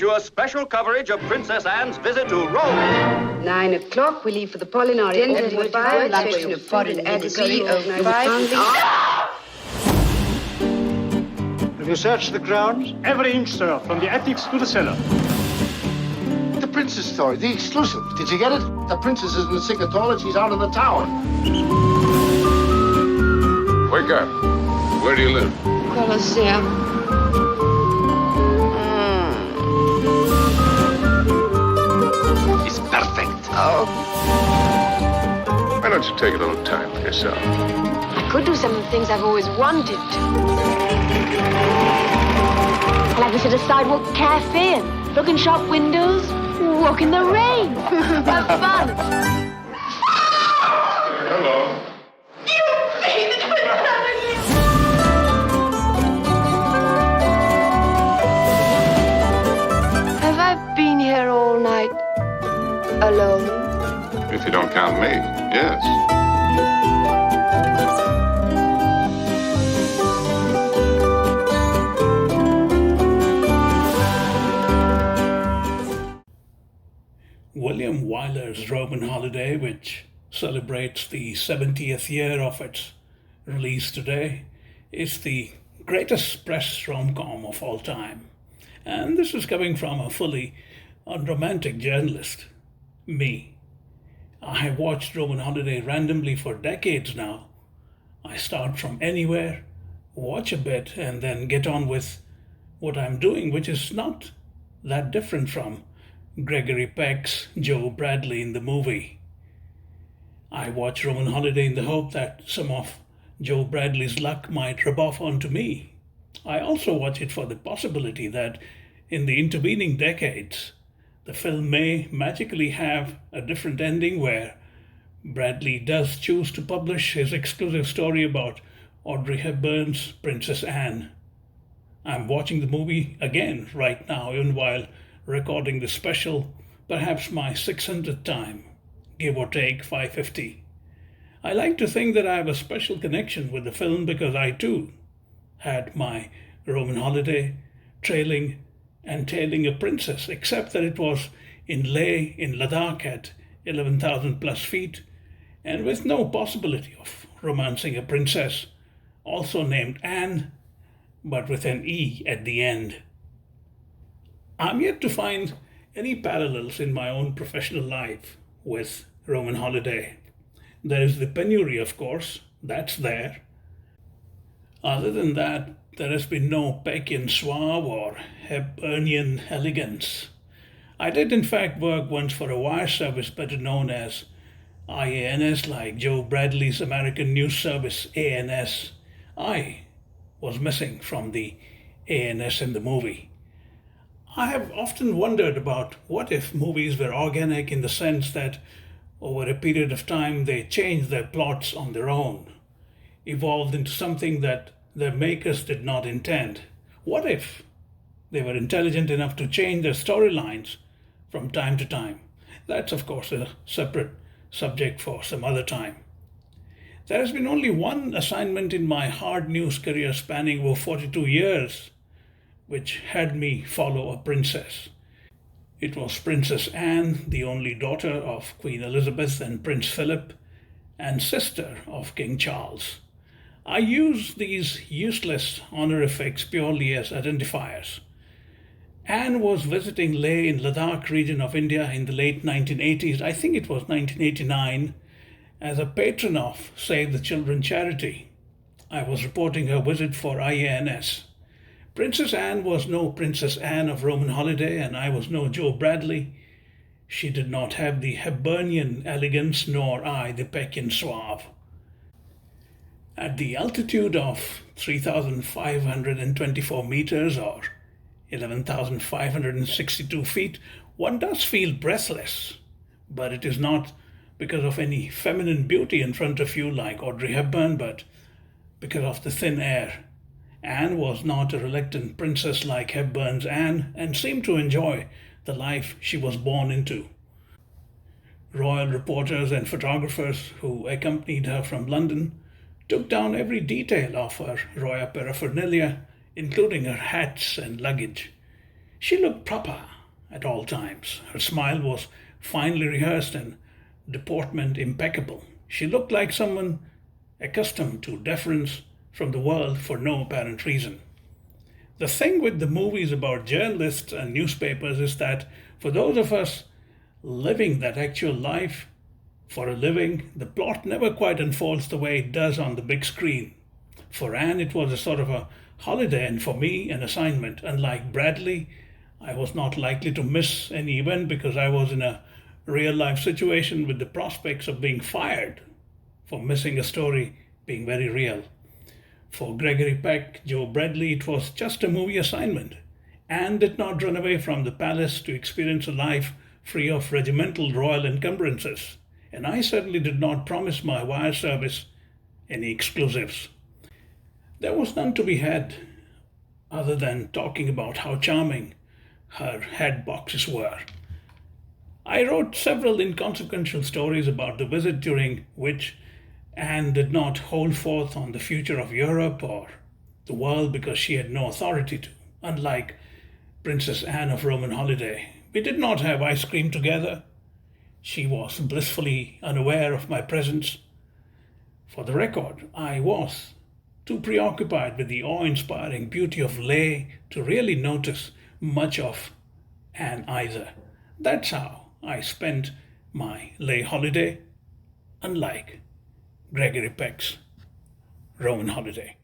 brings you a special coverage of Princess Anne's visit to Rome. 9 o'clock, we leave for the Molinari. Luncheon of foreign ministry of Have you searched the grounds? Every inch, sir, from the attics to the cellar. The princess story, the exclusive. Did you get it? The princess isn't sick at all and she's out in the tower. Wake up. Where do you live? Colosseum. It's perfect. Oh, Why don't you take a little time for yourself? I could do some of the things I've always wanted to. I'll have to sit a sidewalk cafe and look in shop windows, walk in the rain. Have fun. Hello. Have I been here all night alone? If you don't count me, yes. William Wyler's Roman Holiday, which celebrates the 70th year of its release today, is the greatest press rom-com of all time. And this is coming from a fully unromantic journalist, me. I have watched Roman Holiday randomly for decades now. I start from anywhere, watch a bit, and then get on with what I'm doing, which is not that different from Gregory Peck's Joe Bradley in the movie. I watch Roman Holiday in the hope that some of Joe Bradley's luck might rub off onto me. I also watch it for the possibility that in the intervening decades, the film may magically have a different ending where Bradley does choose to publish his exclusive story about Audrey Hepburn's Princess Anne. I'm watching the movie again right now, even while recording the special, perhaps my 600th time, give or take 550. I like to think that I have a special connection with the film because I too had my Roman Holiday trailing and tailing a princess, except that it was in Leh in Ladakh at 11,000 plus feet and with no possibility of romancing a princess, also named Anne, but with an E at the end. I'm yet to find any parallels in my own professional life with Roman Holiday. There is the penury, of course, that's there. Other than that, there has been no Peckian suave or Hepburnian elegance. I did in fact work once for a wire service better known as IANS, like Joe Bradley's American news service ANS. I was missing from the ANS in the movie. I have often wondered about what if movies were organic in the sense that over a period of time they changed their plots on their own, evolved into something that their makers did not intend. What if they were intelligent enough to change their storylines from time to time? That's of course a separate subject for some other time. There has been only one assignment in my hard news career spanning over 42 years which had me follow a princess. It was Princess Anne, the only daughter of Queen Elizabeth and Prince Philip, and sister of King Charles. I use these useless honorifics purely as identifiers. Anne was visiting Leh in Ladakh region of India in the late 1980s, I think it was 1989, as a patron of Save the Children charity. I was reporting her visit for IANS. Princess Anne was no Princess Anne of Roman Holiday, and I was no Joe Bradley. She did not have the Hepburnian elegance, nor I the Peckian suave. At the altitude of 3,524 meters or 11,562 feet, one does feel breathless, but it is not because of any feminine beauty in front of you like Audrey Hepburn, but because of the thin air. Anne was not a reluctant princess like Hepburn's Anne and seemed to enjoy the life she was born into. Royal reporters and photographers who accompanied her from London took down every detail of her royal paraphernalia, including her hats and luggage. She looked proper, at all times. Her smile was finely rehearsed and deportment impeccable. She looked like someone accustomed to deference from the world for no apparent reason. The thing with the movies about journalists and newspapers is that for those of us living that actual life for a living, the plot never quite unfolds the way it does on the big screen. For Anne, it was a sort of a holiday, and for me, an assignment. Unlike Bradley, I was not likely to miss any event because I was in a real life situation with the prospects of being fired for missing a story being very real. For Gregory Peck, Joe Bradley, it was just a movie assignment. Anne did not run away from the palace to experience a life free of regimental royal encumbrances, and I certainly did not promise my wire service any exclusives. There was none to be had other than talking about how charming her head boxes were. I wrote several inconsequential stories about the visit during which Anne did not hold forth on the future of Europe or the world because she had no authority to. Unlike Princess Anne of Roman Holiday, we did not have ice cream together. She was blissfully unaware of my presence. For the record, I was too preoccupied with the awe-inspiring beauty of Leigh to really notice much of Anne either. That's how I spent my Leigh holiday, unlike Gregory Peck's Roman Holiday.